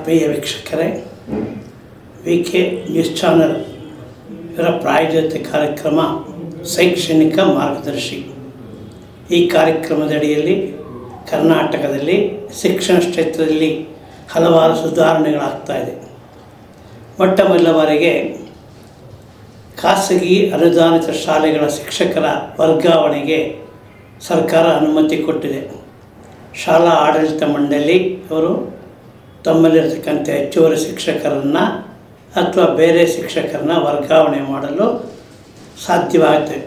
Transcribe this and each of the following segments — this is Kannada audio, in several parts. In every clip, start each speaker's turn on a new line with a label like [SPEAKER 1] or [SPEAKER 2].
[SPEAKER 1] ಆತ್ಮೀಯ ವೀಕ್ಷಕರೇ, VK ನ್ಯೂಸ್ ಚಾನಲ್ ಇವರ ಪ್ರಾಯೋಜಿತ ಕಾರ್ಯಕ್ರಮ ಶೈಕ್ಷಣಿಕ ಮಾರ್ಗದರ್ಶಿ. ಈ ಕಾರ್ಯಕ್ರಮದಡಿಯಲ್ಲಿ ಕರ್ನಾಟಕದಲ್ಲಿ ಶಿಕ್ಷಣ ಕ್ಷೇತ್ರದಲ್ಲಿ ಹಲವಾರು ಸುಧಾರಣೆಗಳಾಗ್ತಾಯಿದೆ. ಮೊಟ್ಟ ಮೊದಲ ಬಾರಿಗೆ ಖಾಸಗಿ ಅನುದಾನಿತ ಶಾಲೆಗಳ ಶಿಕ್ಷಕರ ವರ್ಗಾವಣೆಗೆ ಸರ್ಕಾರ ಅನುಮತಿ ಕೊಟ್ಟಿದೆ. ಶಾಲಾ ಆಡಳಿತ ಮಂಡಳಿ ಅವರು ತಮ್ಮಲ್ಲಿರತಕ್ಕಂಥ ಹೆಚ್ಚುವರಿ ಶಿಕ್ಷಕರನ್ನು ಅಥವಾ ಬೇರೆ ಶಿಕ್ಷಕರನ್ನ ವರ್ಗಾವಣೆ ಮಾಡಲು ಸಾಧ್ಯವಾಗುತ್ತೆ.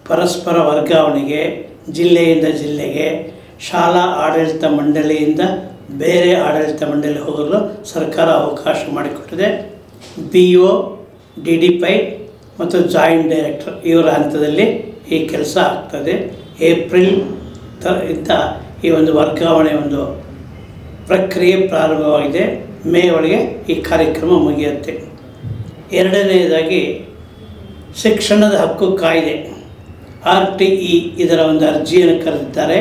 [SPEAKER 1] ಪರಸ್ಪರ ವರ್ಗಾವಣೆಗೆ ಜಿಲ್ಲೆಯಿಂದ ಜಿಲ್ಲೆಗೆ, ಶಾಲಾ ಆಡಳಿತ ಮಂಡಳಿಯಿಂದ ಬೇರೆ ಆಡಳಿತ ಮಂಡಳಿ ಹೋಗಲು ಸರ್ಕಾರ ಅವಕಾಶ ಮಾಡಿಕೊಟ್ಟಿದೆ. BO, DDPI ಮತ್ತು ಜಾಯಿಂಟ್ ಡೈರೆಕ್ಟರ್ ಇವರ ಹಂತದಲ್ಲಿ ಈ ಕೆಲಸ ಆಗ್ತದೆ. ಏಪ್ರಿಲ್ ಇಂದ ಈ ಒಂದು ವರ್ಗಾವಣೆ ಒಂದು ಪ್ರಕ್ರಿಯೆ ಪ್ರಾರಂಭವಾಗಿದೆ. ಮೇ ಒಳಗೆ ಈ ಕಾರ್ಯಕ್ರಮ ಮುಗಿಯುತ್ತೆ. ಎರಡನೆಯದಾಗಿ ಶಿಕ್ಷಣದ ಹಕ್ಕು ಕಾಯ್ದೆ RTE ಇದರ ಒಂದು ಅರ್ಜಿಯನ್ನು ಕರೆದಿದ್ದಾರೆ.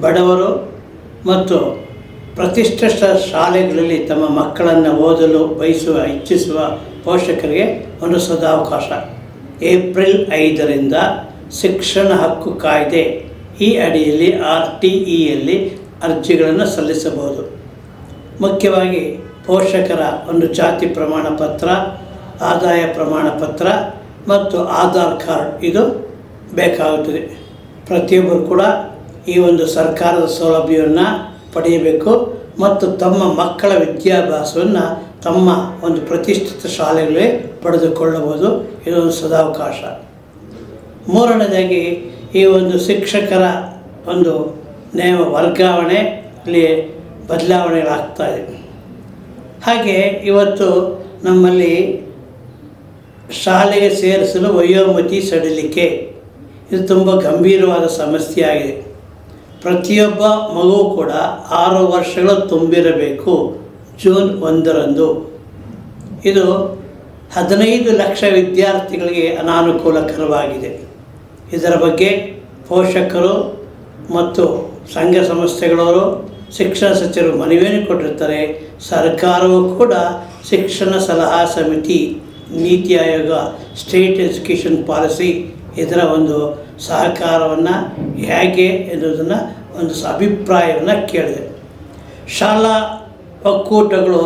[SPEAKER 1] ಬಡವರು ಮತ್ತು ಪ್ರತಿಷ್ಠಿತ ಶಾಲೆಗಳಲ್ಲಿ ತಮ್ಮ ಮಕ್ಕಳನ್ನು ಓದಲು ಇಚ್ಛಿಸುವ ಪೋಷಕರಿಗೆ ಒಂದು ಸದಾವಕಾಶ. ಏಪ್ರಿಲ್ 5ರಿಂದ ಶಿಕ್ಷಣ ಹಕ್ಕು ಕಾಯ್ದೆ ಈ ಅಡಿಯಲ್ಲಿ RTEಯಲ್ಲಿ ಅರ್ಜಿಗಳನ್ನು ಸಲ್ಲಿಸಬಹುದು. ಮುಖ್ಯವಾಗಿ ಪೋಷಕರ ಒಂದು ಜಾತಿ ಪ್ರಮಾಣ ಪತ್ರ, ಆದಾಯ ಪ್ರಮಾಣ ಪತ್ರ ಮತ್ತು ಆಧಾರ್ ಕಾರ್ಡ್ ಇದು ಬೇಕಾಗುತ್ತದೆ. ಪ್ರತಿಯೊಬ್ಬರು ಕೂಡ ಈ ಒಂದು ಸರ್ಕಾರದ ಸೌಲಭ್ಯವನ್ನು ಪಡೆಯಬೇಕು ಮತ್ತು ತಮ್ಮ ಮಕ್ಕಳ ವಿದ್ಯಾಭ್ಯಾಸವನ್ನು ತಮ್ಮ ಒಂದು ಪ್ರತಿಷ್ಠಿತ ಶಾಲೆಗಳೇ ಪಡೆದುಕೊಳ್ಳಬಹುದು. ಇದೊಂದು ಸದಾವಕಾಶ. ಮೂರನೇದಾಗಿ ಈ ಒಂದು ಶಿಕ್ಷಕರ ಒಂದು ವರ್ಗಾವಣೆಯಲ್ಲಿ ಬದಲಾವಣೆಗಳಾಗ್ತಾಯಿದೆ. ಹಾಗೆ ಇವತ್ತು ನಮ್ಮಲ್ಲಿ ಶಾಲೆಗೆ ಸೇರಿಸಲು ವಯೋಮಿತಿ ಸಡಿಲಿಕೆ ಇದು ತುಂಬ ಗಂಭೀರವಾದ ಸಮಸ್ಯೆ ಆಗಿದೆ. ಪ್ರತಿಯೊಬ್ಬ ಮಗು ಕೂಡ 6 ವರ್ಷಗಳು ತುಂಬಿರಬೇಕು ಜೂನ್ 1ರಂದು. ಇದು 15 ಲಕ್ಷ ವಿದ್ಯಾರ್ಥಿಗಳಿಗೆ ಅನಾನುಕೂಲಕರವಾಗಿದೆ. ಇದರ ಬಗ್ಗೆ ಪೋಷಕರು ಮತ್ತು ಸಂಘ ಸಂಸ್ಥೆಗಳವರು ಶಿಕ್ಷಣ ಸಚಿವರು ಮನವಿಯನ್ನು ಕೊಟ್ಟಿರ್ತಾರೆ. ಸರ್ಕಾರವು ಕೂಡ ಶಿಕ್ಷಣ ಸಲಹಾ ಸಮಿತಿ, NITI Aayog, state education policy ಇದರ ಒಂದು ಸಹಕಾರವನ್ನು ಹೇಗೆ ಎನ್ನುವುದನ್ನು ಒಂದು ಅಭಿಪ್ರಾಯವನ್ನು ಕೇಳಿದೆ. ಶಾಲಾ ಒಕ್ಕೂಟಗಳು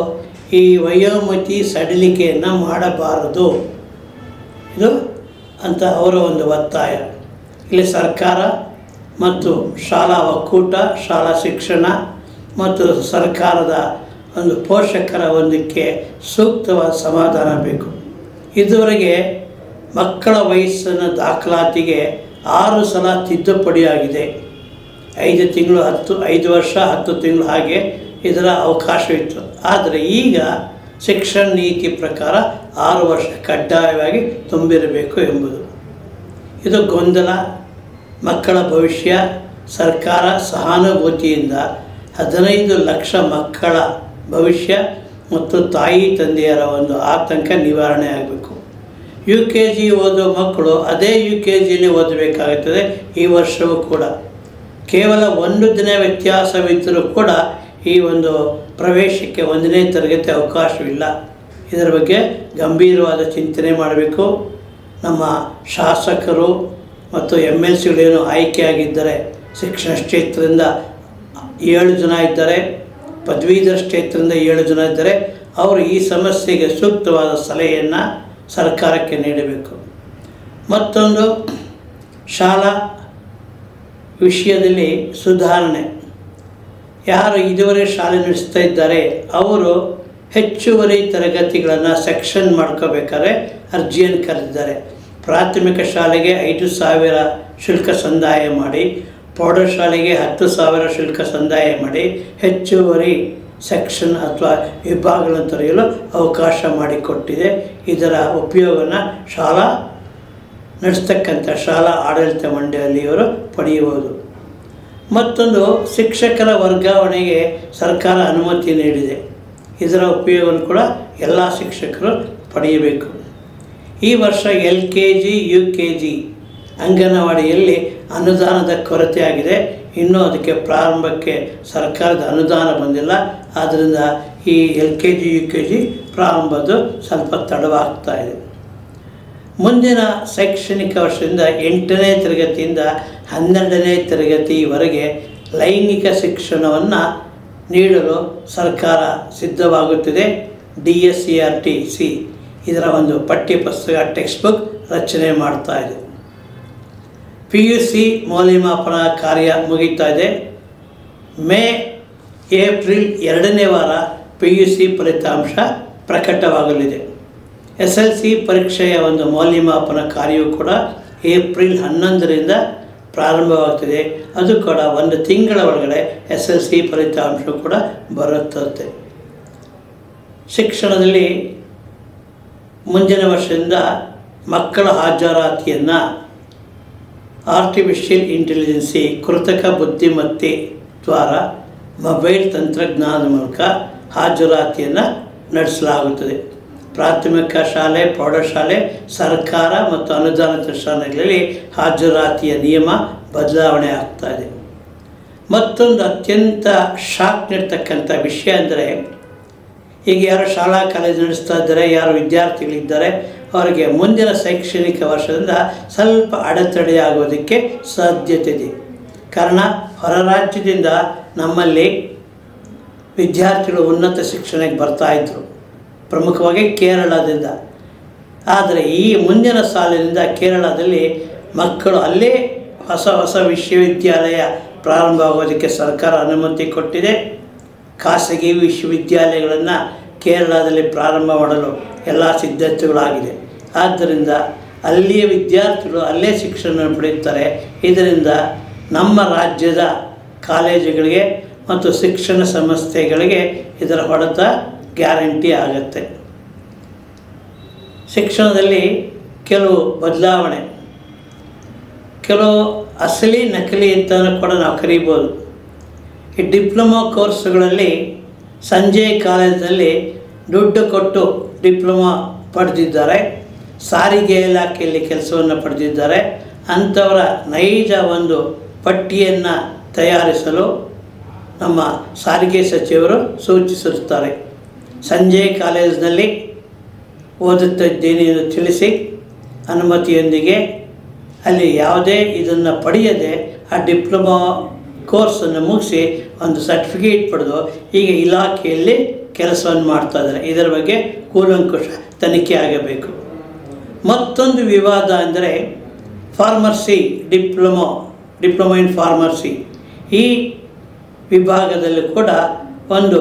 [SPEAKER 1] ಈ ವಯೋಮಿತಿ ಸಡಿಲಿಕೆಯನ್ನು ಮಾಡಬಾರದು ಇದು ಅಂತ ಅವರ ಒಂದು ಒತ್ತಾಯ. ಇಲ್ಲಿ ಸರ್ಕಾರ ಮತ್ತು ಶಾಲಾ ಒಕ್ಕೂಟ, ಶಾಲಾ ಶಿಕ್ಷಣ ಮತ್ತು ಸರ್ಕಾರದ ಒಂದು ಪೋಷಕರ ಒಂದಕ್ಕೆ ಸೂಕ್ತವಾದ ಸಮಾಧಾನ ಬೇಕು. ಇದುವರೆಗೆ ಮಕ್ಕಳ ವಯಸ್ಸಿನ ದಾಖಲಾತಿಗೆ 6 ಸಲ ತಿದ್ದುಪಡಿಯಾಗಿದೆ. 5 ತಿಂಗಳು 5 ವರ್ಷ 10 ತಿಂಗಳು ಹಾಗೆ ಇದರ ಅವಕಾಶವಿತ್ತು. ಆದರೆ ಈಗ ಶಿಕ್ಷಣ ನೀತಿ ಪ್ರಕಾರ 6 ವರ್ಷ ಕಡ್ಡಾಯವಾಗಿ ತುಂಬಿರಬೇಕು ಎಂಬುದು ಇದು ಗೊಂದಲ. ಮಕ್ಕಳ ಭವಿಷ್ಯ ಸರ್ಕಾರ ಸಹಾನುಭೂತಿಯಿಂದ 15 ಲಕ್ಷ ಮಕ್ಕಳ ಭವಿಷ್ಯ ಮತ್ತು ತಾಯಿ ತಂದೆಯರ ಒಂದು ಆತಂಕ ನಿವಾರಣೆ ಆಗಬೇಕು. UKG ಓದೋ ಮಕ್ಕಳು ಅದೇ UKGಯಲ್ಲಿ ಓದಬೇಕಾಗುತ್ತದೆ. ಈ ವರ್ಷವೂ ಕೂಡ ಕೇವಲ 1 ದಿನ ವ್ಯತ್ಯಾಸವಿದ್ದರೂ ಕೂಡ ಈ ಒಂದು ಪ್ರವೇಶಕ್ಕೆ 1ನೇ ತರಗತಿ ಅವಕಾಶವಿಲ್ಲ. ಇದರ ಬಗ್ಗೆ ಗಂಭೀರವಾದ ಚಿಂತನೆ ಮಾಡಬೇಕು. ನಮ್ಮ ಶಾಸಕರು ಮತ್ತು MLCಗಳೇನು ಆಯ್ಕೆಯಾಗಿದ್ದಾರೆ, ಶಿಕ್ಷಣ ಕ್ಷೇತ್ರದಿಂದ 7 ಜನ ಇದ್ದಾರೆ, ಪದವೀಧರ ಕ್ಷೇತ್ರದಿಂದ 7 ಜನ ಇದ್ದಾರೆ. ಅವರು ಈ ಸಮಸ್ಯೆಗೆ ಸೂಕ್ತವಾದ ಸಲಹೆಯನ್ನು ಸರ್ಕಾರಕ್ಕೆ ನೀಡಬೇಕು. ಮತ್ತೊಂದು ಶಾಲಾ ವಿಷಯದಲ್ಲಿ ಸುಧಾರಣೆ. ಯಾರು ಇದುವರೆಗೆ ಶಾಲೆ ನಡೆಸ್ತಾ ಇದ್ದಾರೆ ಅವರು ಹೆಚ್ಚುವರಿ ತರಗತಿಗಳನ್ನು ಸೆಕ್ಷನ್ ಮಾಡ್ಕೋಬೇಕಾದ್ರೆ ಅರ್ಜಿಯನ್ನು ಕರೆದಿದ್ದಾರೆ. ಪ್ರಾಥಮಿಕ ಶಾಲೆಗೆ 5,000 ಶುಲ್ಕ ಸಂದಾಯ ಮಾಡಿ, ಪ್ರೌಢಶಾಲೆಗೆ 10,000 ಶುಲ್ಕ ಸಂದಾಯ ಮಾಡಿ ಹೆಚ್ಚುವರಿ ಸೆಕ್ಷನ್ ಅಥವಾ ವಿಭಾಗಗಳನ್ನು ತೆರೆಯಲು ಅವಕಾಶ ಮಾಡಿಕೊಟ್ಟಿದೆ. ಇದರ ಉಪಯೋಗವನ್ನು ಶಾಲಾ ನಡೆಸ್ತಕ್ಕಂಥ ಶಾಲಾ ಆಡಳಿತ ಮಂಡಳಿಯವರು ಪಡೆಯಬಹುದು. ಮತ್ತೊಂದು ಶಿಕ್ಷಕರ ವರ್ಗಾವಣೆಗೆ ಸರ್ಕಾರ ಅನುಮತಿ ನೀಡಿದೆ. ಇದರ ಉಪಯೋಗವನ್ನು ಕೂಡ ಎಲ್ಲ ಶಿಕ್ಷಕರು ಪಡೆಯಬೇಕು. ಈ ವರ್ಷ LKG, UKG ಅಂಗನವಾಡಿಯಲ್ಲಿ ಅನುದಾನದ ಕೊರತೆಯಾಗಿದೆ. ಇನ್ನೂ ಅದಕ್ಕೆ ಪ್ರಾರಂಭಕ್ಕೆ ಸರ್ಕಾರದ ಅನುದಾನ ಬಂದಿಲ್ಲ. ಆದ್ದರಿಂದ ಈ LKG UKG ಪ್ರಾರಂಭದ್ದು ಸ್ವಲ್ಪ ತಡವಾಗ್ತಾ ಇದೆ. ಮುಂದಿನ ಶೈಕ್ಷಣಿಕ ವರ್ಷದಿಂದ 8ನೇ ತರಗತಿಯಿಂದ 12ನೇ ತರಗತಿವರೆಗೆ ಲೈಂಗಿಕ ಶಿಕ್ಷಣವನ್ನು ನೀಡಲು ಸರ್ಕಾರ ಸಿದ್ಧವಾಗುತ್ತಿದೆ. DSCRTC ಇದರ ಒಂದು ಪಠ್ಯಪುಸ್ತಕ ಟೆಕ್ಸ್ಟ್ ಬುಕ್ ರಚನೆ ಮಾಡ್ತಾ ಇದೆ. PUC ಮೌಲ್ಯಮಾಪನ ಕಾರ್ಯ ಮುಗಿತಾ ಇದೆ. ಏಪ್ರಿಲ್ 2ನೇ ವಾರ PUC ಫಲಿತಾಂಶ ಪ್ರಕಟವಾಗಲಿದೆ. SLC ಪರೀಕ್ಷೆಯ ಒಂದು ಮೌಲ್ಯಮಾಪನ ಕಾರ್ಯವು ಕೂಡ ಏಪ್ರಿಲ್ 11ರಿಂದ ಪ್ರಾರಂಭವಾಗ್ತಿದೆ. ಅದು ಕೂಡ ಒಂದು ತಿಂಗಳ ಒಳಗಡೆ SLC ಫಲಿತಾಂಶ ಕೂಡ ಬರುತ್ತದೆ. ಶಿಕ್ಷಣದಲ್ಲಿ ಮುಂದಿನ ವರ್ಷದಿಂದ ಮಕ್ಕಳ ಹಾಜರಾತಿಯನ್ನು ಆರ್ಟಿಫಿಷಿಯಲ್ ಇಂಟೆಲಿಜೆನ್ಸಿ ಕೃತಕ ಬುದ್ಧಿಮತ್ತೆ ದ್ವಾರ ಮೊಬೈಲ್ ತಂತ್ರಜ್ಞಾನದ ಮೂಲಕ ಹಾಜರಾತಿಯನ್ನು ನಡೆಸಲಾಗುತ್ತದೆ. ಪ್ರಾಥಮಿಕ ಶಾಲೆ, ಪ್ರೌಢಶಾಲೆ, ಸರ್ಕಾರ ಮತ್ತು ಅನುದಾನಿತ ಶಾಲೆಗಳಲ್ಲಿ ಹಾಜರಾತಿಯ ನಿಯಮ ಬದಲಾವಣೆ ಆಗ್ತಾ ಇದೆ. ಮತ್ತೊಂದು ಅತ್ಯಂತ ಶಾಕ್ ನೀಡ್ತಕ್ಕಂಥ ವಿಷಯ ಅಂದರೆ, ಈಗ ಯಾರು ಶಾಲಾ ಕಾಲೇಜು ನಡೆಸ್ತಾ ಇದ್ದಾರೆ, ಯಾರು ವಿದ್ಯಾರ್ಥಿಗಳಿದ್ದಾರೆ, ಅವರಿಗೆ ಮುಂದಿನ ಶೈಕ್ಷಣಿಕ ವರ್ಷದಿಂದ ಸ್ವಲ್ಪ ಅಡೆತಡೆಯಾಗೋದಕ್ಕೆ ಸಾಧ್ಯತೆ ಇದೆ. ಕಾರಣ, ಹೊರ ರಾಜ್ಯದಿಂದ ನಮ್ಮಲ್ಲಿ ವಿದ್ಯಾರ್ಥಿಗಳು ಉನ್ನತ ಶಿಕ್ಷಣಕ್ಕೆ ಬರ್ತಾಯಿದ್ರು, ಪ್ರಮುಖವಾಗಿ ಕೇರಳದಿಂದ. ಆದರೆ ಈ ಮುಂದಿನ ಸಾಲಿನಿಂದ ಕೇರಳದಲ್ಲಿ ಮಕ್ಕಳು ಅಲ್ಲೇ ಹೊಸ ವಿಶ್ವವಿದ್ಯಾಲಯ ಪ್ರಾರಂಭ ಆಗೋದಕ್ಕೆ ಸರ್ಕಾರ ಅನುಮತಿ ಕೊಟ್ಟಿದೆ. ಖಾಸಗಿ ವಿಶ್ವವಿದ್ಯಾಲಯಗಳನ್ನು ಕೇರಳದಲ್ಲಿ ಪ್ರಾರಂಭ ಮಾಡಲು ಎಲ್ಲ ಸಿದ್ಧತೆಗಳಾಗಿದೆ. ಆದ್ದರಿಂದ ಅಲ್ಲಿಯ ವಿದ್ಯಾರ್ಥಿಗಳು ಅಲ್ಲೇ ಶಿಕ್ಷಣ ಪಡೆಯುತ್ತಾರೆ. ಇದರಿಂದ ನಮ್ಮ ರಾಜ್ಯದ ಕಾಲೇಜುಗಳಿಗೆ ಮತ್ತು ಶಿಕ್ಷಣ ಸಂಸ್ಥೆಗಳಿಗೆ ಇದರ ಹೊಡೆತ ಗ್ಯಾರಂಟಿ ಆಗುತ್ತೆ. ಶಿಕ್ಷಣದಲ್ಲಿ ಕೆಲವು ಬದಲಾವಣೆ, ಕೆಲವು ಅಸಲಿ ನಕಲಿ ಅಂತ ಕೂಡ ನಾವು ಕರೀಬೋದು. ಈ ಡಿಪ್ಲೊಮಾ ಕೋರ್ಸ್ಗಳಲ್ಲಿ ಸಂಜಯ್ ಕಾಲೇಜಿನಲ್ಲಿ ದುಡ್ಡು ಕೊಟ್ಟು ಡಿಪ್ಲೊಮಾ ಪಡೆದಿದ್ದಾರೆ, ಸಾರಿಗೆ ಇಲಾಖೆಯಲ್ಲಿ ಕೆಲಸವನ್ನು ಪಡೆದಿದ್ದಾರೆ. ಅಂಥವರ ನೈಜ ಒಂದು ಪಟ್ಟಿಯನ್ನು ತಯಾರಿಸಲು ನಮ್ಮ ಸಾರಿಗೆ ಸಚಿವರು ಸೂಚಿಸಿರುತ್ತಾರೆ. ಸಂಜಯ್ ಕಾಲೇಜಿನಲ್ಲಿ ಓದುತ್ತಿದ್ದೇನೆ ಎಂದು ತಿಳಿಸಿ ಅನುಮತಿಯೊಂದಿಗೆ ಅಲ್ಲಿ ಯಾವುದೇ ಇದನ್ನು ಪಡೆಯದೆ ಆ ಡಿಪ್ಲೊಮಾ ಕೋರ್ಸನ್ನು ಮುಗಿಸಿ ಒಂದು ಸರ್ಟಿಫಿಕೇಟ್ ಪಡೆದು ಈಗ ಇಲಾಖೆಯಲ್ಲಿ ಕೆಲಸವನ್ನು ಮಾಡ್ತಾ ಇದ್ದಾರೆ. ಇದರ ಬಗ್ಗೆ ಕೂಲಂಕುಷ ತನಿಖೆ ಆಗಬೇಕು. ಮತ್ತೊಂದು ವಿವಾದ ಅಂದರೆ ಫಾರ್ಮರ್ಸಿ ಡಿಪ್ಲೊಮಾ ಇನ್ ಫಾರ್ಮರ್ಸಿ. ಈ ವಿಭಾಗದಲ್ಲಿ ಕೂಡ ಒಂದು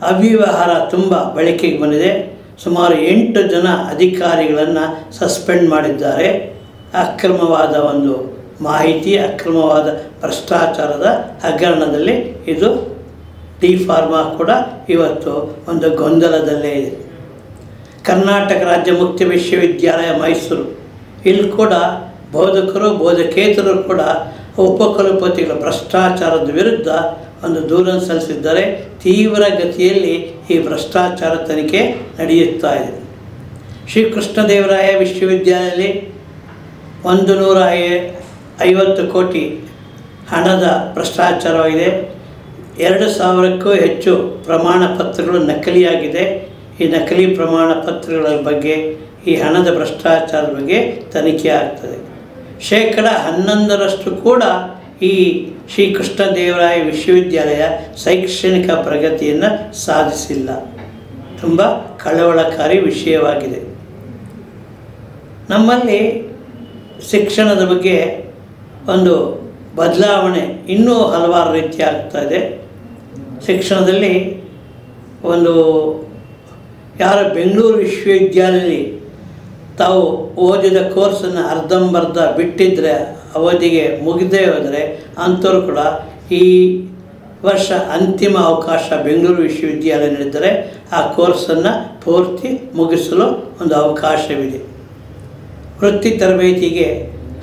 [SPEAKER 1] ಅವ್ಯವಹಾರ ತುಂಬ ಬೆಳಕಿಗೆ ಬಂದಿದೆ. ಸುಮಾರು 8 ಜನ ಅಧಿಕಾರಿಗಳನ್ನು ಸಸ್ಪೆಂಡ್ ಮಾಡಿದ್ದಾರೆ. ಅಕ್ರಮವಾದ ಒಂದು ಮಾಹಿತಿ, ಅಕ್ರಮವಾದ ಭ್ರಷ್ಟಾಚಾರದ ಹಗರಣದಲ್ಲಿ ಇದು ಡಿ-ಫಾರ್ಮಾ ಕೂಡ ಇವತ್ತು ಒಂದು ಗೊಂದಲದಲ್ಲೇ ಇದೆ. ಕರ್ನಾಟಕ ರಾಜ್ಯ ಮುಕ್ತ ವಿಶ್ವವಿದ್ಯಾಲಯ ಮೈಸೂರು, ಇಲ್ಲಿ ಕೂಡ ಬೋಧಕರು ಬೋಧಕೇತರರು ಕೂಡ ಉಪಕುಲಪತಿಗಳ ಭ್ರಷ್ಟಾಚಾರದ ವಿರುದ್ಧ ಒಂದು ದೂರನ್ನು ಸಲ್ಲಿಸಿದ್ದಾರೆ. ತೀವ್ರ ಗತಿಯಲ್ಲಿ ಈ ಭ್ರಷ್ಟಾಚಾರ ತನಿಖೆ ನಡೆಯುತ್ತಾ ಇದೆ. ಶ್ರೀಕೃಷ್ಣದೇವರಾಯ ವಿಶ್ವವಿದ್ಯಾಲಯದಲ್ಲಿ 150 ಕೋಟಿ ಹಣದ ಭ್ರಷ್ಟಾಚಾರವಾಗಿದೆ. 2000ಕ್ಕೂ ಹೆಚ್ಚು ಪ್ರಮಾಣ ಪತ್ರಗಳು ನಕಲಿಯಾಗಿದೆ. ಈ ನಕಲಿ ಪ್ರಮಾಣ ಪತ್ರಗಳ ಬಗ್ಗೆ, ಈ ಹಣದ ಭ್ರಷ್ಟಾಚಾರದ ಬಗ್ಗೆ ತನಿಖೆ ಆಗ್ತದೆ. 11% ಕೂಡ ಈ ಶ್ರೀಕೃಷ್ಣದೇವರಾಯ ವಿಶ್ವವಿದ್ಯಾಲಯ ಶೈಕ್ಷಣಿಕ ಪ್ರಗತಿಯನ್ನು ಸಾಧಿಸಿಲ್ಲ. ತುಂಬ ಕಳವಳಕಾರಿ ವಿಷಯವಾಗಿದೆ. ನಮ್ಮಲ್ಲಿ ಶಿಕ್ಷಣದ ಬಗ್ಗೆ ಒಂದು ಬದಲಾವಣೆ ಇನ್ನೂ ಹಲವಾರು ರೀತಿ ಆಗ್ತಾ ಇದೆ. ಶಿಕ್ಷಣದಲ್ಲಿ ಒಂದು ಯಾರು ಬೆಂಗಳೂರು ವಿಶ್ವವಿದ್ಯಾಲಯದಲ್ಲಿ ತಾವು ಓದಿದ ಕೋರ್ಸನ್ನು ಅರ್ಧಂಬರ್ಧ ಬಿಟ್ಟಿದ್ದರೆ, ಅವಧಿಗೆ ಮುಗಿದೇ ಹೋದರೆ ಅಂಥವ್ರು ಕೂಡ ಈ ವರ್ಷ ಅಂತಿಮ ಅವಕಾಶ ಬೆಂಗಳೂರು ವಿಶ್ವವಿದ್ಯಾಲಯ ನೀಡಿದರೆ ಆ ಕೋರ್ಸನ್ನು ಪೂರ್ತಿ ಮುಗಿಸಲು ಒಂದು ಅವಕಾಶವಿದೆ. ವೃತ್ತಿ ತರಬೇತಿಗೆ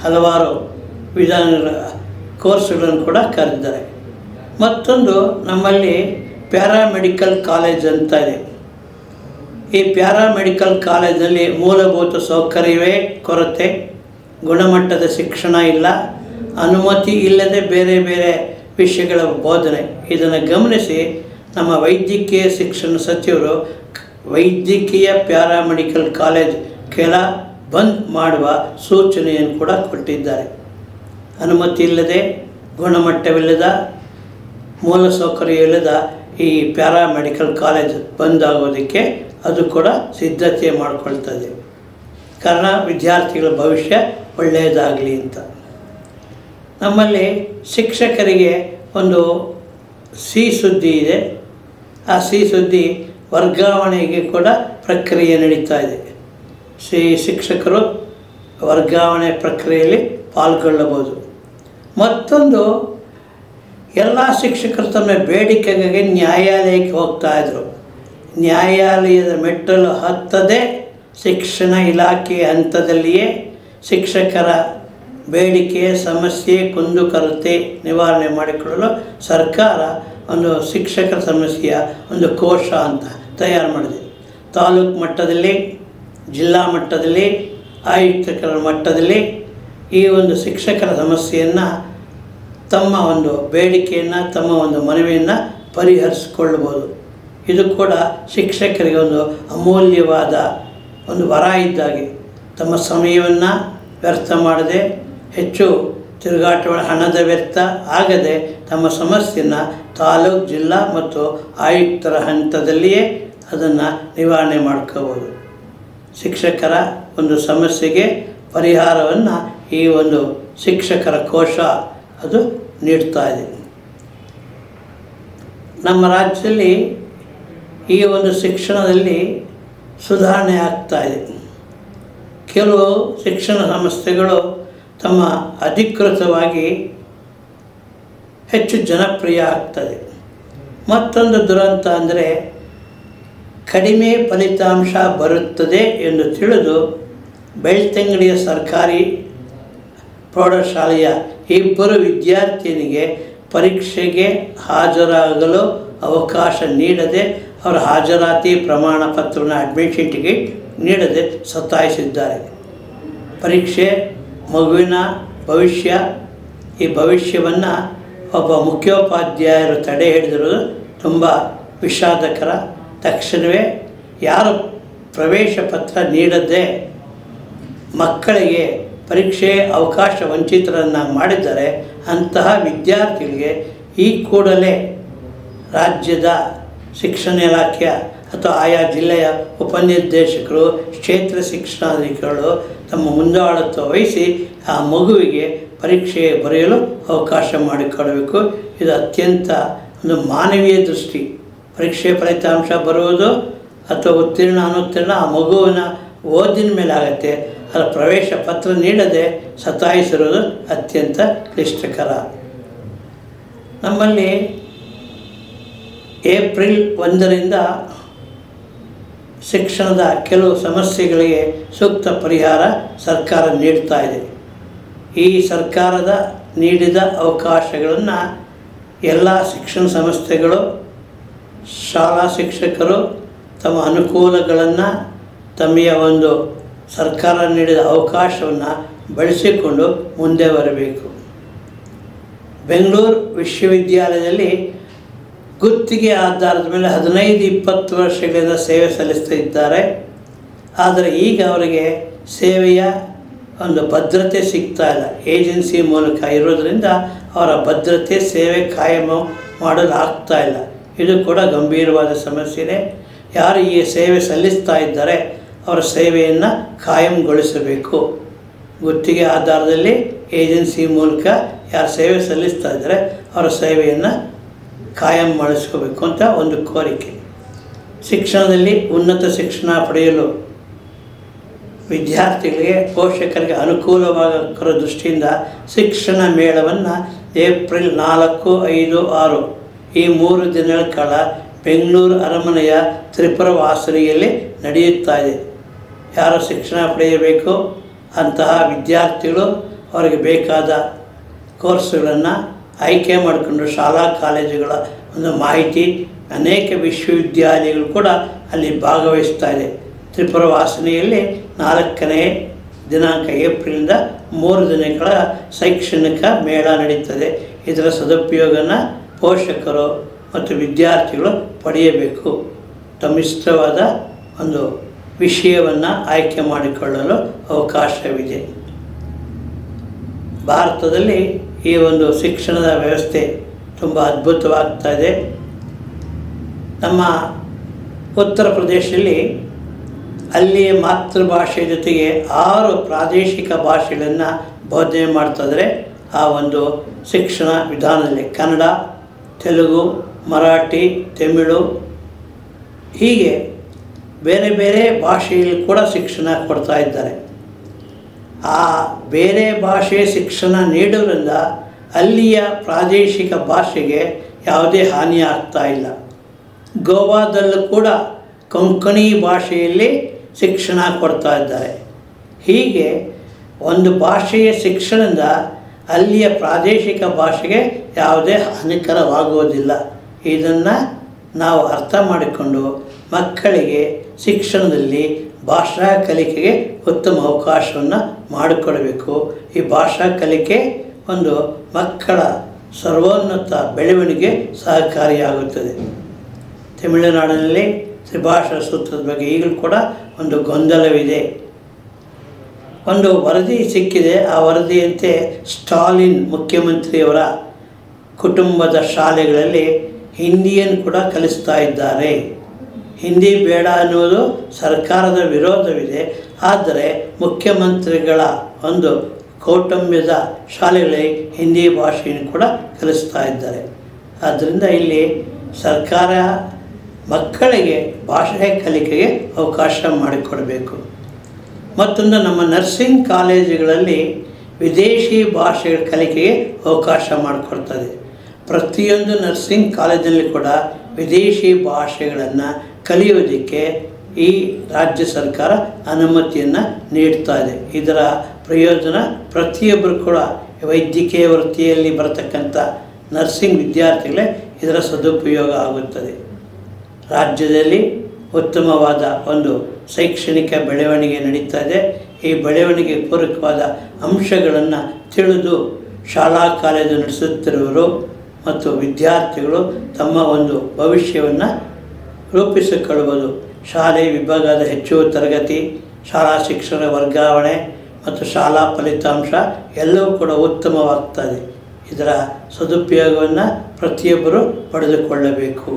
[SPEAKER 1] ಹಲವಾರು ವಿಧಾನಗಳ ಕೋರ್ಸ್ಗಳನ್ನು ಕೂಡ ಕರೆದಿದ್ದಾರೆ. ಮತ್ತೊಂದು ನಮ್ಮಲ್ಲಿ ಪ್ಯಾರಾಮೆಡಿಕಲ್ ಕಾಲೇಜ್ ಅಂತ ಇದೆ. ಈ ಪ್ಯಾರಾಮೆಡಿಕಲ್ ಕಾಲೇಜಲ್ಲಿ ಮೂಲಭೂತ ಸೌಕರ್ಯವೇ ಕೊರತೆ, ಗುಣಮಟ್ಟದ ಶಿಕ್ಷಣ ಇಲ್ಲ, ಅನುಮತಿ ಇಲ್ಲದೆ ಬೇರೆ ಬೇರೆ ವಿಷಯಗಳ ಬೋಧನೆ. ಇದನ್ನು ಗಮನಿಸಿ ನಮ್ಮ ವೈದ್ಯಕೀಯ ಶಿಕ್ಷಣ ಸಚಿವರು ವೈದ್ಯಕೀಯ ಪ್ಯಾರಾಮೆಡಿಕಲ್ ಕಾಲೇಜ್ ಕೆಲ ಬಂದ್ ಮಾಡುವ ಸೂಚನೆಯನ್ನು ಕೂಡ ಕೊಟ್ಟಿದ್ದಾರೆ. ಅನುಮತಿ ಇಲ್ಲದೆ, ಗುಣಮಟ್ಟವಿಲ್ಲದ, ಮೂಲಸೌಕರ್ಯ ಇಲ್ಲದ ಈ ಪ್ಯಾರಾಮೆಡಿಕಲ್ ಕಾಲೇಜ್ ಬಂದ್ ಆಗೋದಕ್ಕೆ ಅದು ಕೂಡ ಸಿದ್ಧತೆ ಮಾಡಿಕೊಳ್ತದೆ. ಕಾರಣ ವಿದ್ಯಾರ್ಥಿಗಳ ಭವಿಷ್ಯ ಒಳ್ಳೆಯದಾಗಲಿ ಅಂತ. ನಮ್ಮಲ್ಲಿ ಶಿಕ್ಷಕರಿಗೆ ಒಂದು ಸಿಹಿ ಸುದ್ದಿ ಇದೆ. ಆ ಸಿಹಿ ಸುದ್ದಿ ವರ್ಗಾವಣೆಗೆ ಕೂಡ ಪ್ರಕ್ರಿಯೆ ನಡೀತಾ ಇದೆ. ಶಿಕ್ಷಕರು ವರ್ಗಾವಣೆ ಪ್ರಕ್ರಿಯೆಯಲ್ಲಿ ಪಾಲ್ಗೊಳ್ಳಬಹುದು. ಮತ್ತೊಂದು, ಎಲ್ಲ ಶಿಕ್ಷಕರು ತಮ್ಮ ಬೇಡಿಕೆಗಾಗಿ ನ್ಯಾಯಾಲಯಕ್ಕೆ ಹೋಗ್ತಾಯಿದ್ರು. ನ್ಯಾಯಾಲಯದ ಮೆಟ್ಟಲು ಹತ್ತದೇ ಶಿಕ್ಷಣ ಇಲಾಖೆಯ ಹಂತದಲ್ಲಿಯೇ ಶಿಕ್ಷಕರ ಬೇಡಿಕೆ, ಸಮಸ್ಯೆ, ಕುಂದುಕೊರತೆ ನಿವಾರಣೆ ಮಾಡಿಕೊಳ್ಳಲು ಸರ್ಕಾರ ಒಂದು ಶಿಕ್ಷಕರ ಸಮಸ್ಯೆಯ ಒಂದು ಕೋಶ ಅಂತ ತಯಾರು ಮಾಡಿದೆ. ತಾಲೂಕು ಮಟ್ಟದಲ್ಲಿ, ಜಿಲ್ಲಾ ಮಟ್ಟದಲ್ಲಿ, ಆಯುಕ್ತರ ಮಟ್ಟದಲ್ಲಿ ಈ ಒಂದು ಶಿಕ್ಷಕರ ಸಮಸ್ಯೆಯನ್ನು, ತಮ್ಮ ಒಂದು ಬೇಡಿಕೆಯನ್ನು, ತಮ್ಮ ಒಂದು ಮನವಿಯನ್ನು ಪರಿಹರಿಸಿಕೊಳ್ಳಬಹುದು. ಇದು ಕೂಡ ಶಿಕ್ಷಕರಿಗೆ ಒಂದು ಅಮೂಲ್ಯವಾದ ಒಂದು ವರ ಇದ್ದಾಗೆ. ತಮ್ಮ ಸಮಯವನ್ನು ವ್ಯರ್ಥ ಮಾಡದೆ, ಹೆಚ್ಚು ತಿರುಗಾಟಗಳ ಹಣದ ವ್ಯರ್ಥ ಆಗದೆ ತಮ್ಮ ಸಮಸ್ಯೆಯನ್ನು ತಾಲೂಕು, ಜಿಲ್ಲಾ ಮತ್ತು ಆಯುಕ್ತರ ಹಂತದಲ್ಲಿಯೇ ಅದನ್ನು ನಿವಾರಣೆ ಮಾಡ್ಕೋಬೋದು. ಶಿಕ್ಷಕರ ಒಂದು ಸಮಸ್ಯೆಗೆ ಪರಿಹಾರವನ್ನು ಈ ಒಂದು ಶಿಕ್ಷಕರ ಕೋಶ ಅದು ನೀಡ್ತಾ ಇದೆ. ನಮ್ಮ ರಾಜ್ಯದಲ್ಲಿ ಈ ಒಂದು ಶಿಕ್ಷಣದಲ್ಲಿ ಸುಧಾರಣೆ ಆಗ್ತಾ ಇದೆ. ಕೆಲವು ಶಿಕ್ಷಣ ಸಂಸ್ಥೆಗಳು ತಮ್ಮ ಅಧಿಕೃತವಾಗಿ ಹೆಚ್ಚು ಜನಪ್ರಿಯ ಆಗ್ತದೆ. ಮತ್ತೊಂದು ದುರಂತ ಅಂದರೆ, ಕಡಿಮೆ ಫಲಿತಾಂಶ ಬರುತ್ತದೆ ಎಂದು ತಿಳಿದು ಬೆಳ್ತಂಗಡಿಯ ಸರ್ಕಾರಿ ಪ್ರೌಢಶಾಲೆಯ 2 ವಿದ್ಯಾರ್ಥಿನಿಗೆ ಪರೀಕ್ಷೆಗೆ ಹಾಜರಾಗಲು ಅವಕಾಶ ನೀಡದೆ, ಅವರ ಹಾಜರಾತಿ ಪ್ರಮಾಣ ಪತ್ರವನ್ನು, ಅಡ್ಮಿಷನ್ ಟಿಕೆಟ್ ನೀಡದೆ ಸತಾಯಿಸಿದ್ದಾರೆ. ಪರೀಕ್ಷೆ ಮಗುವಿನ ಭವಿಷ್ಯ, ಈ ಭವಿಷ್ಯವನ್ನು ಒಬ್ಬ ಮುಖ್ಯೋಪಾಧ್ಯಾಯರು ತಡೆ ಹಿಡಿದಿರೋದು ತುಂಬ ವಿಷಾದಕರ. ತಕ್ಷಣವೇ ಯಾರು ಪ್ರವೇಶ ಪತ್ರ ನೀಡದೆ ಮಕ್ಕಳಿಗೆ ಪರೀಕ್ಷೆ ಅವಕಾಶ ವಂಚಿತರನ್ನು ಮಾಡಿದ್ದಾರೆ, ಅಂತಹ ವಿದ್ಯಾರ್ಥಿಗಳಿಗೆ ಈ ಕೂಡಲೇ ರಾಜ್ಯದ ಶಿಕ್ಷಣ ಇಲಾಖೆಯ ಅಥವಾ ಆಯಾ ಜಿಲ್ಲೆಯ ಉಪನಿರ್ದೇಶಕರು, ಕ್ಷೇತ್ರ ಶಿಕ್ಷಣಾಧಿಕಾರಿಗಳು ತಮ್ಮ ಮುಂದಾಳತ್ವ ವಹಿಸಿ ಆ ಮಗುವಿಗೆ ಪರೀಕ್ಷೆ ಬರೆಯಲು ಅವಕಾಶ ಮಾಡಿಕೊಡಬೇಕು. ಇದು ಅತ್ಯಂತ ಒಂದು ಮಾನವೀಯ ದೃಷ್ಟಿ. ಪರೀಕ್ಷೆ ಫಲಿತಾಂಶ ಬರುವುದು ಅಥವಾ ಉತ್ತೀರ್ಣ ಅನುತ್ತೀರ್ಣ ಆ ಮಗುವಿನ ಓದಿನ ಮೇಲೆ ಆಗುತ್ತೆ. ಅದರ ಪ್ರವೇಶ ಪತ್ರ ನೀಡದೆ ಸತಾಯಿಸಿರೋದು ಅತ್ಯಂತ ಕ್ಲಿಷ್ಟಕರ. ನಮ್ಮಲ್ಲಿ ಏಪ್ರಿಲ್ 1ರಿಂದ ಶಿಕ್ಷಣದ ಕೆಲವು ಸಮಸ್ಯೆಗಳಿಗೆ ಸೂಕ್ತ ಪರಿಹಾರ ಸರ್ಕಾರ ನೀಡ್ತಾ ಇದೆ. ಈ ಸರ್ಕಾರದ ನೀಡಿದ ಅವಕಾಶಗಳನ್ನು ಎಲ್ಲ ಶಿಕ್ಷಣ ಸಂಸ್ಥೆಗಳು, ಶಾಲಾ ಶಿಕ್ಷಕರು ತಮ್ಮ ಅನುಕೂಲಗಳನ್ನು, ತಮ್ಮ ಒಂದು ಸರ್ಕಾರ ನೀಡಿದ ಅವಕಾಶವನ್ನು ಬಳಸಿಕೊಂಡು ಮುಂದೆ ಬರಬೇಕು. ಬೆಂಗಳೂರು ವಿಶ್ವವಿದ್ಯಾಲಯದಲ್ಲಿ ಗುತ್ತಿಗೆ ಆಧಾರದ ಮೇಲೆ 15-20 ವರ್ಷಗಳಿಂದ ಸೇವೆ ಸಲ್ಲಿಸ್ತಾ ಇದ್ದಾರೆ. ಆದರೆ ಈಗ ಅವರಿಗೆ ಸೇವೆಯ ಒಂದು ಭದ್ರತೆ ಸಿಗ್ತಾ ಇಲ್ಲ. ಏಜೆನ್ಸಿ ಮೂಲಕ ಇರೋದರಿಂದ ಅವರ ಭದ್ರತೆ, ಸೇವೆ ಕಾಯಂ ಮಾಡಲು ಆಗ್ತಾ ಇಲ್ಲ. ಇದು ಕೂಡ ಗಂಭೀರವಾದ ಸಮಸ್ಯೆ. ಯಾರು ಈ ಸೇವೆ ಸಲ್ಲಿಸ್ತಾ ಇದ್ದಾರೆ ಅವರ ಸೇವೆಯನ್ನು ಕಾಯಂಗೊಳಿಸಬೇಕು. ಗುತ್ತಿಗೆ ಆಧಾರದಲ್ಲಿ ಏಜೆನ್ಸಿ ಮೂಲಕ ಯಾರು ಸೇವೆ ಸಲ್ಲಿಸ್ತಾ ಇದ್ದಾರೆ ಅವರ ಸೇವೆಯನ್ನು ಕಾಯಂ ಮಾಡಿಸ್ಕೋಬೇಕು ಅಂತ ಒಂದು ಕೋರಿಕೆ. ಶಿಕ್ಷಣದಲ್ಲಿ ಉನ್ನತ ಶಿಕ್ಷಣ ಪಡೆಯಲು ವಿದ್ಯಾರ್ಥಿಗಳಿಗೆ, ಪೋಷಕರಿಗೆ ಅನುಕೂಲವಾಗೋ ದೃಷ್ಟಿಯಿಂದ ಶಿಕ್ಷಣ ಮೇಳವನ್ನು ಏಪ್ರಿಲ್ 4, 5, 6 ಈ 3 ದಿನಗಳ ಕಾಲ ಬೆಂಗಳೂರು ಅರಮನೆಯ ತ್ರಿಪುರ ವಾಸರಿಯಲ್ಲಿ ನಡೆಯುತ್ತಾ ಇದೆ. ಯಾರು ಶಿಕ್ಷಣ ಪಡೆಯಬೇಕು ಅಂತಹ ವಿದ್ಯಾರ್ಥಿಗಳು ಅವರಿಗೆ ಬೇಕಾದ ಕೋರ್ಸುಗಳನ್ನು ಆಯ್ಕೆ ಮಾಡಿಕೊಂಡು ಶಾಲಾ ಕಾಲೇಜುಗಳ ಒಂದು ಮಾಹಿತಿ, ಅನೇಕ ವಿಶ್ವವಿದ್ಯಾಲಯಗಳು ಕೂಡ ಅಲ್ಲಿ ಭಾಗವಹಿಸ್ತಾ ಇದೆ. ತ್ರಿಪುರ ವಾಸನೆಯಲ್ಲಿ 4ನೇ ದಿನಾಂಕ ಏಪ್ರಿಲಿಂದ 3 ದಿನಗಳ ಶೈಕ್ಷಣಿಕ ಮೇಳ ನಡೀತದೆ. ಇದರ ಸದುಪಯೋಗನ ಪೋಷಕರು ಮತ್ತು ವಿದ್ಯಾರ್ಥಿಗಳು ಪಡೆಯಬೇಕು. ತಮ್ಮಿಷ್ಟವಾದ ಒಂದು ವಿಷಯವನ್ನು ಆಯ್ಕೆ ಮಾಡಿಕೊಳ್ಳಲು ಅವಕಾಶವಿದೆ. ಭಾರತದಲ್ಲಿ ಈ ಒಂದು ಶಿಕ್ಷಣದ ವ್ಯವಸ್ಥೆ ತುಂಬ ಅದ್ಭುತವಾಗ್ತಾ ಇದೆ. ನಮ್ಮ ಉತ್ತರ ಪ್ರದೇಶದಲ್ಲಿ ಅಲ್ಲಿಯ ಮಾತೃಭಾಷೆ ಜೊತೆಗೆ 6 ಪ್ರಾದೇಶಿಕ ಭಾಷೆಗಳನ್ನು ಬೋಧನೆ ಮಾಡ್ತಾಯಿದ್ದಾರೆ. ಆ ಒಂದು ಶಿಕ್ಷಣ ವಿಧಾನದಲ್ಲಿ ಕನ್ನಡ, ತೆಲುಗು, ಮರಾಠಿ, ತಮಿಳು ಹೀಗೆ ಬೇರೆ ಬೇರೆ ಭಾಷೆಯಲ್ಲಿ ಕೂಡ ಶಿಕ್ಷಣ ಕೊಡ್ತಾ ಇದ್ದಾರೆ. ಆ ಬೇರೆ ಭಾಷೆ ಶಿಕ್ಷಣ ನೀಡೋದ್ರಿಂದ ಅಲ್ಲಿಯ ಪ್ರಾದೇಶಿಕ ಭಾಷೆಗೆ ಯಾವುದೇ ಹಾನಿ ಆಗ್ತಾ ಇಲ್ಲ. ಗೋವಾದಲ್ಲೂ ಕೂಡ ಕೊಂಕಣಿ ಭಾಷೆಯಲ್ಲಿ ಶಿಕ್ಷಣ ಕೊಡ್ತಾ ಇದ್ದಾರೆ. ಹೀಗೆ ಒಂದು ಭಾಷೆಯ ಶಿಕ್ಷಣದಿಂದ ಅಲ್ಲಿಯ ಪ್ರಾದೇಶಿಕ ಭಾಷೆಗೆ ಯಾವುದೇ ಹಾನಿಕರವಾಗುವುದಿಲ್ಲ. ಇದನ್ನು ನಾವು ಅರ್ಥ ಮಾಡಿಕೊಂಡು ಮಕ್ಕಳಿಗೆ ಶಿಕ್ಷಣದಲ್ಲಿ ಭಾಷಾ ಕಲಿಕೆಗೆ ಉತ್ತಮ ಅವಕಾಶವನ್ನು ಮಾಡಿಕೊಡಬೇಕು. ಈ ಭಾಷಾ ಕಲಿಕೆ ಒಂದು ಮಕ್ಕಳ ಸರ್ವೋನ್ನತ ಬೆಳವಣಿಗೆ ಸಹಕಾರಿಯಾಗುತ್ತದೆ. ತಮಿಳುನಾಡಿನಲ್ಲಿ ತ್ರಿಭಾಷಾ ಸೂತ್ರದ ಬಗ್ಗೆ ಈಗಲೂ ಕೂಡ ಒಂದು ಗೊಂದಲವಿದೆ. ಒಂದು ವರದಿ ಸಿಕ್ಕಿದೆ. ಆ ವರದಿಯಂತೆ ಸ್ಟಾಲಿನ್ ಮುಖ್ಯಮಂತ್ರಿಯವರ ಕುಟುಂಬದ ಶಾಲೆಗಳಲ್ಲಿ ಹಿಂದಿಯನ್ನು ಕೂಡ ಕಲಿಸ್ತಾ ಇದ್ದಾರೆ. ಹಿಂದಿ ಬೇಡ ಅನ್ನುವುದು ಸರ್ಕಾರದ ವಿರೋಧವಿದೆ. ಆದರೆ ಮುಖ್ಯಮಂತ್ರಿಗಳ ಒಂದು ಕೌಟುಂಬ್ಯದ ಶಾಲೆಗಳಲ್ಲಿ ಹಿಂದಿ ಭಾಷೆಯನ್ನು ಕೂಡ ಕಲಿಸ್ತಾ ಇದ್ದಾರೆ. ಆದ್ದರಿಂದ ಇಲ್ಲಿ ಸರ್ಕಾರ ಮಕ್ಕಳಿಗೆ ಭಾಷೆ ಕಲಿಕೆಗೆ ಅವಕಾಶ ಮಾಡಿಕೊಡಬೇಕು. ಮತ್ತೊಂದು, ನಮ್ಮ ನರ್ಸಿಂಗ್ ಕಾಲೇಜುಗಳಲ್ಲಿ ವಿದೇಶಿ ಭಾಷೆಗಳ ಕಲಿಕೆಗೆ ಅವಕಾಶ ಮಾಡಿಕೊಡ್ತದೆ. ಪ್ರತಿಯೊಂದು ನರ್ಸಿಂಗ್ ಕಾಲೇಜಲ್ಲಿ ಕೂಡ ವಿದೇಶಿ ಭಾಷೆಗಳನ್ನು ಕಲಿಯೋದಕ್ಕೆ ಈ ರಾಜ್ಯ ಸರ್ಕಾರ ಅನುಮತಿಯನ್ನು ನೀಡ್ತಾ ಇದೆ. ಇದರ ಪ್ರಯೋಜನ ಪ್ರತಿಯೊಬ್ಬರು ಕೂಡ ವೈದ್ಯಕೀಯ ವೃತ್ತಿಯಲ್ಲಿ ಬರತಕ್ಕಂಥ ನರ್ಸಿಂಗ್ ವಿದ್ಯಾರ್ಥಿಗಳೇ ಇದರ ಸದುಪಯೋಗ ಆಗುತ್ತದೆ. ರಾಜ್ಯದಲ್ಲಿ ಉತ್ತಮವಾದ ಒಂದು ಶೈಕ್ಷಣಿಕ ಬೆಳವಣಿಗೆ ನಡೀತಾ ಇದೆ. ಈ ಬೆಳವಣಿಗೆ ಪೂರಕವಾದ ಅಂಶಗಳನ್ನು ತಿಳಿದು ಶಾಲಾ ಕಾಲೇಜು ನಡೆಸುತ್ತಿರುವವರು ಮತ್ತು ವಿದ್ಯಾರ್ಥಿಗಳು ತಮ್ಮ ಒಂದು ಭವಿಷ್ಯವನ್ನು ರೂಪಿಸಿಕೊಳ್ಳುವುದು. ಶಾಲೆ ವಿಭಾಗದ ಹೆಚ್ಚುವರಿ ತರಗತಿ, ಶಾಲಾ ಶಿಕ್ಷಣ ವರ್ಗಾವಣೆ ಮತ್ತು ಶಾಲಾ ಫಲಿತಾಂಶ ಎಲ್ಲವೂ ಕೂಡ ಉತ್ತಮವಾಗ್ತದೆ. ಇದರ ಸದುಪಯೋಗವನ್ನು ಪ್ರತಿಯೊಬ್ಬರು ಪಡೆದುಕೊಳ್ಳಬೇಕು.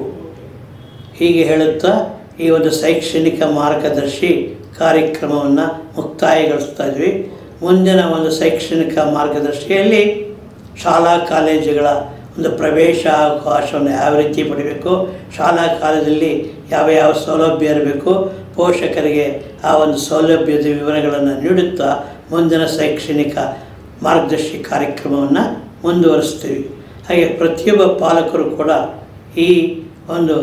[SPEAKER 1] ಹೀಗೆ ಹೇಳುತ್ತಾ ಈ ಒಂದು ಶೈಕ್ಷಣಿಕ ಮಾರ್ಗದರ್ಶಿ ಕಾರ್ಯಕ್ರಮವನ್ನು ಮುಕ್ತಾಯಗೊಳಿಸ್ತಾ ಇದ್ವಿ. ಮುಂದಿನ ಒಂದು ಶೈಕ್ಷಣಿಕ ಮಾರ್ಗದರ್ಶಿಯಲ್ಲಿ ಶಾಲಾ ಕಾಲೇಜುಗಳ ಒಂದು ಪ್ರವೇಶ ಅವಕಾಶವನ್ನು ಯಾವ ರೀತಿ ಪಡಿಬೇಕು, ಶಾಲಾ ಕಾಲೇಜಲ್ಲಿ ಯಾವ ಸೌಲಭ್ಯ ಇರಬೇಕು, ಪೋಷಕರಿಗೆ ಆ ಒಂದು ಸೌಲಭ್ಯದ ವಿವರಗಳನ್ನು ನೀಡುತ್ತಾ ಮುಂದಿನ ಶೈಕ್ಷಣಿಕ ಮಾರ್ಗದರ್ಶಿ ಕಾರ್ಯಕ್ರಮವನ್ನು ಮುಂದುವರಿಸ್ತೀವಿ. ಹಾಗೆ ಪ್ರತಿಯೊಬ್ಬ ಪಾಲಕರು ಕೂಡ ಈ ಒಂದು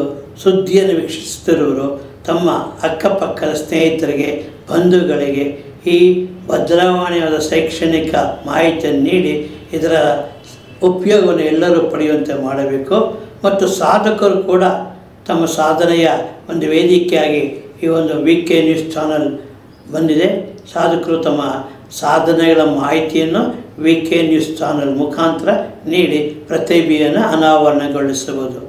[SPEAKER 1] ಸುದ್ದಿಯನ್ನು ವೀಕ್ಷಿಸುತ್ತಿರುವರು ತಮ್ಮ ಅಕ್ಕಪಕ್ಕದ ಸ್ನೇಹಿತರಿಗೆ, ಬಂಧುಗಳಿಗೆ ಈ ಬದಲಾವಣೆಯಾದ ಶೈಕ್ಷಣಿಕ ಮಾಹಿತಿಯನ್ನು ನೀಡಿ ಇದರ ಉಪಯೋಗವನ್ನು ಎಲ್ಲರೂ ಪಡೆಯುವಂತೆ ಮಾಡಬೇಕು. ಮತ್ತು ಸಾಧಕರು ಕೂಡ ತಮ್ಮ ಸಾಧನೆಯ ಒಂದು ವೇದಿಕೆಯಾಗಿ ಈ ಒಂದು VK ನ್ಯೂಸ್ ಚಾನಲ್ ಬಂದಿದೆ. ಸಾಧಕರು ತಮ್ಮ ಸಾಧನೆಗಳ ಮಾಹಿತಿಯನ್ನು VK ನ್ಯೂಸ್ ಚಾನಲ್ ಮುಖಾಂತರ ನೀಡಿ ಪ್ರತಿಭೆಯನ್ನು ಅನಾವರಣಗೊಳಿಸಬಹುದು.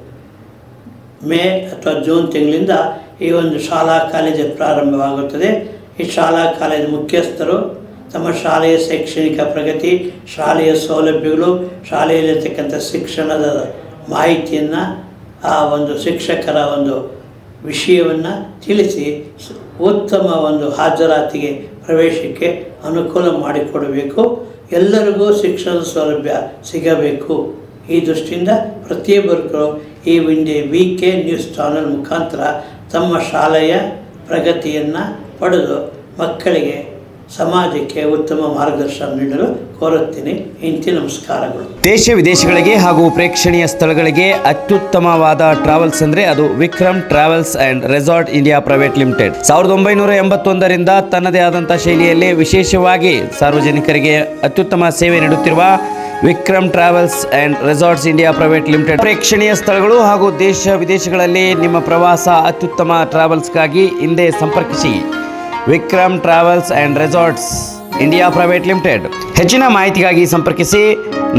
[SPEAKER 1] ಮೇ ಅಥವಾ ಜೂನ್ ತಿಂಗಳಿಂದ ಈ ಒಂದು ಶಾಲಾ ಕಾಲೇಜು ಪ್ರಾರಂಭವಾಗುತ್ತದೆ. ಈ ಶಾಲಾ ಕಾಲೇಜು ಮುಖ್ಯಸ್ಥರು ತಮ್ಮ ಶಾಲೆಯ ಶೈಕ್ಷಣಿಕ ಪ್ರಗತಿ, ಶಾಲೆಯ ಸೌಲಭ್ಯಗಳು, ಶಾಲೆಯಲ್ಲಿರ್ತಕ್ಕಂಥ ಶಿಕ್ಷಣದ ಮಾಹಿತಿಯನ್ನು ಆ ಒಂದು ಶಿಕ್ಷಕರ ಒಂದು ವಿಷಯವನ್ನು ತಿಳಿಸಿ ಉತ್ತಮ ಒಂದು ಹಾಜರಾತಿಗೆ ಪ್ರವೇಶಕ್ಕೆ ಅನುಕೂಲ ಮಾಡಿಕೊಡಬೇಕು. ಎಲ್ಲರಿಗೂ ಶಿಕ್ಷಣದ ಸೌಲಭ್ಯ ಸಿಗಬೇಕು. ಈ ದೃಷ್ಟಿಯಿಂದ ಪ್ರತಿಯೊಬ್ಬರು ಈ ಹಿಂದೆ VK ನ್ಯೂಸ್ ಚಾನಲ್ ಮುಖಾಂತರ ತಮ್ಮ ಶಾಲೆಯ ಪ್ರಗತಿಯನ್ನು ಪಡೆದು ಮಕ್ಕಳಿಗೆ ಸಮಾಜಕ್ಕೆ ಉತ್ತಮ ಮಾರ್ಗದರ್ಶನ ನೀಡಲು ಕೋರುತ್ತೀನಿ. ಇಂತಿ ನಮಸ್ಕಾರಗಳು.
[SPEAKER 2] ದೇಶ ವಿದೇಶಗಳಿಗೆ ಹಾಗೂ ಪ್ರೇಕ್ಷಣೀಯ ಸ್ಥಳಗಳಿಗೆ ಅತ್ಯುತ್ತಮವಾದ ಟ್ರಾವೆಲ್ಸ್ ಅಂದರೆ ಅದು Vikram travels and resort India private limited. 1981ರಿಂದ ತನ್ನದೇ ಆದಂಥ ಶೈಲಿಯಲ್ಲಿ ವಿಶೇಷವಾಗಿ ಸಾರ್ವಜನಿಕರಿಗೆ ಅತ್ಯುತ್ತಮ ಸೇವೆ ನೀಡುತ್ತಿರುವ Vikram travels and resorts India private limited. ಪ್ರೇಕ್ಷಣೀಯ ಸ್ಥಳಗಳು ಹಾಗೂ ದೇಶ ವಿದೇಶಗಳಲ್ಲಿ ನಿಮ್ಮ ಪ್ರವಾಸ ಅತ್ಯುತ್ತಮ ಟ್ರಾವೆಲ್ಸ್ಗಾಗಿ ಹಿಂದೆ ಸಂಪರ್ಕಿಸಿ. Vikram travels and resorts India private limited. ಹೆಚ್ಚಿನ ಮಾಹಿತಿಗಾಗಿ ಸಂಪರ್ಕಿಸಿ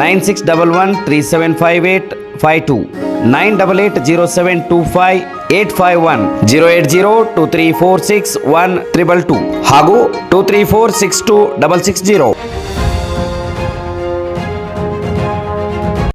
[SPEAKER 2] 9611375852. 9880725851 08023461222 ಹಾಗೂ 234626660.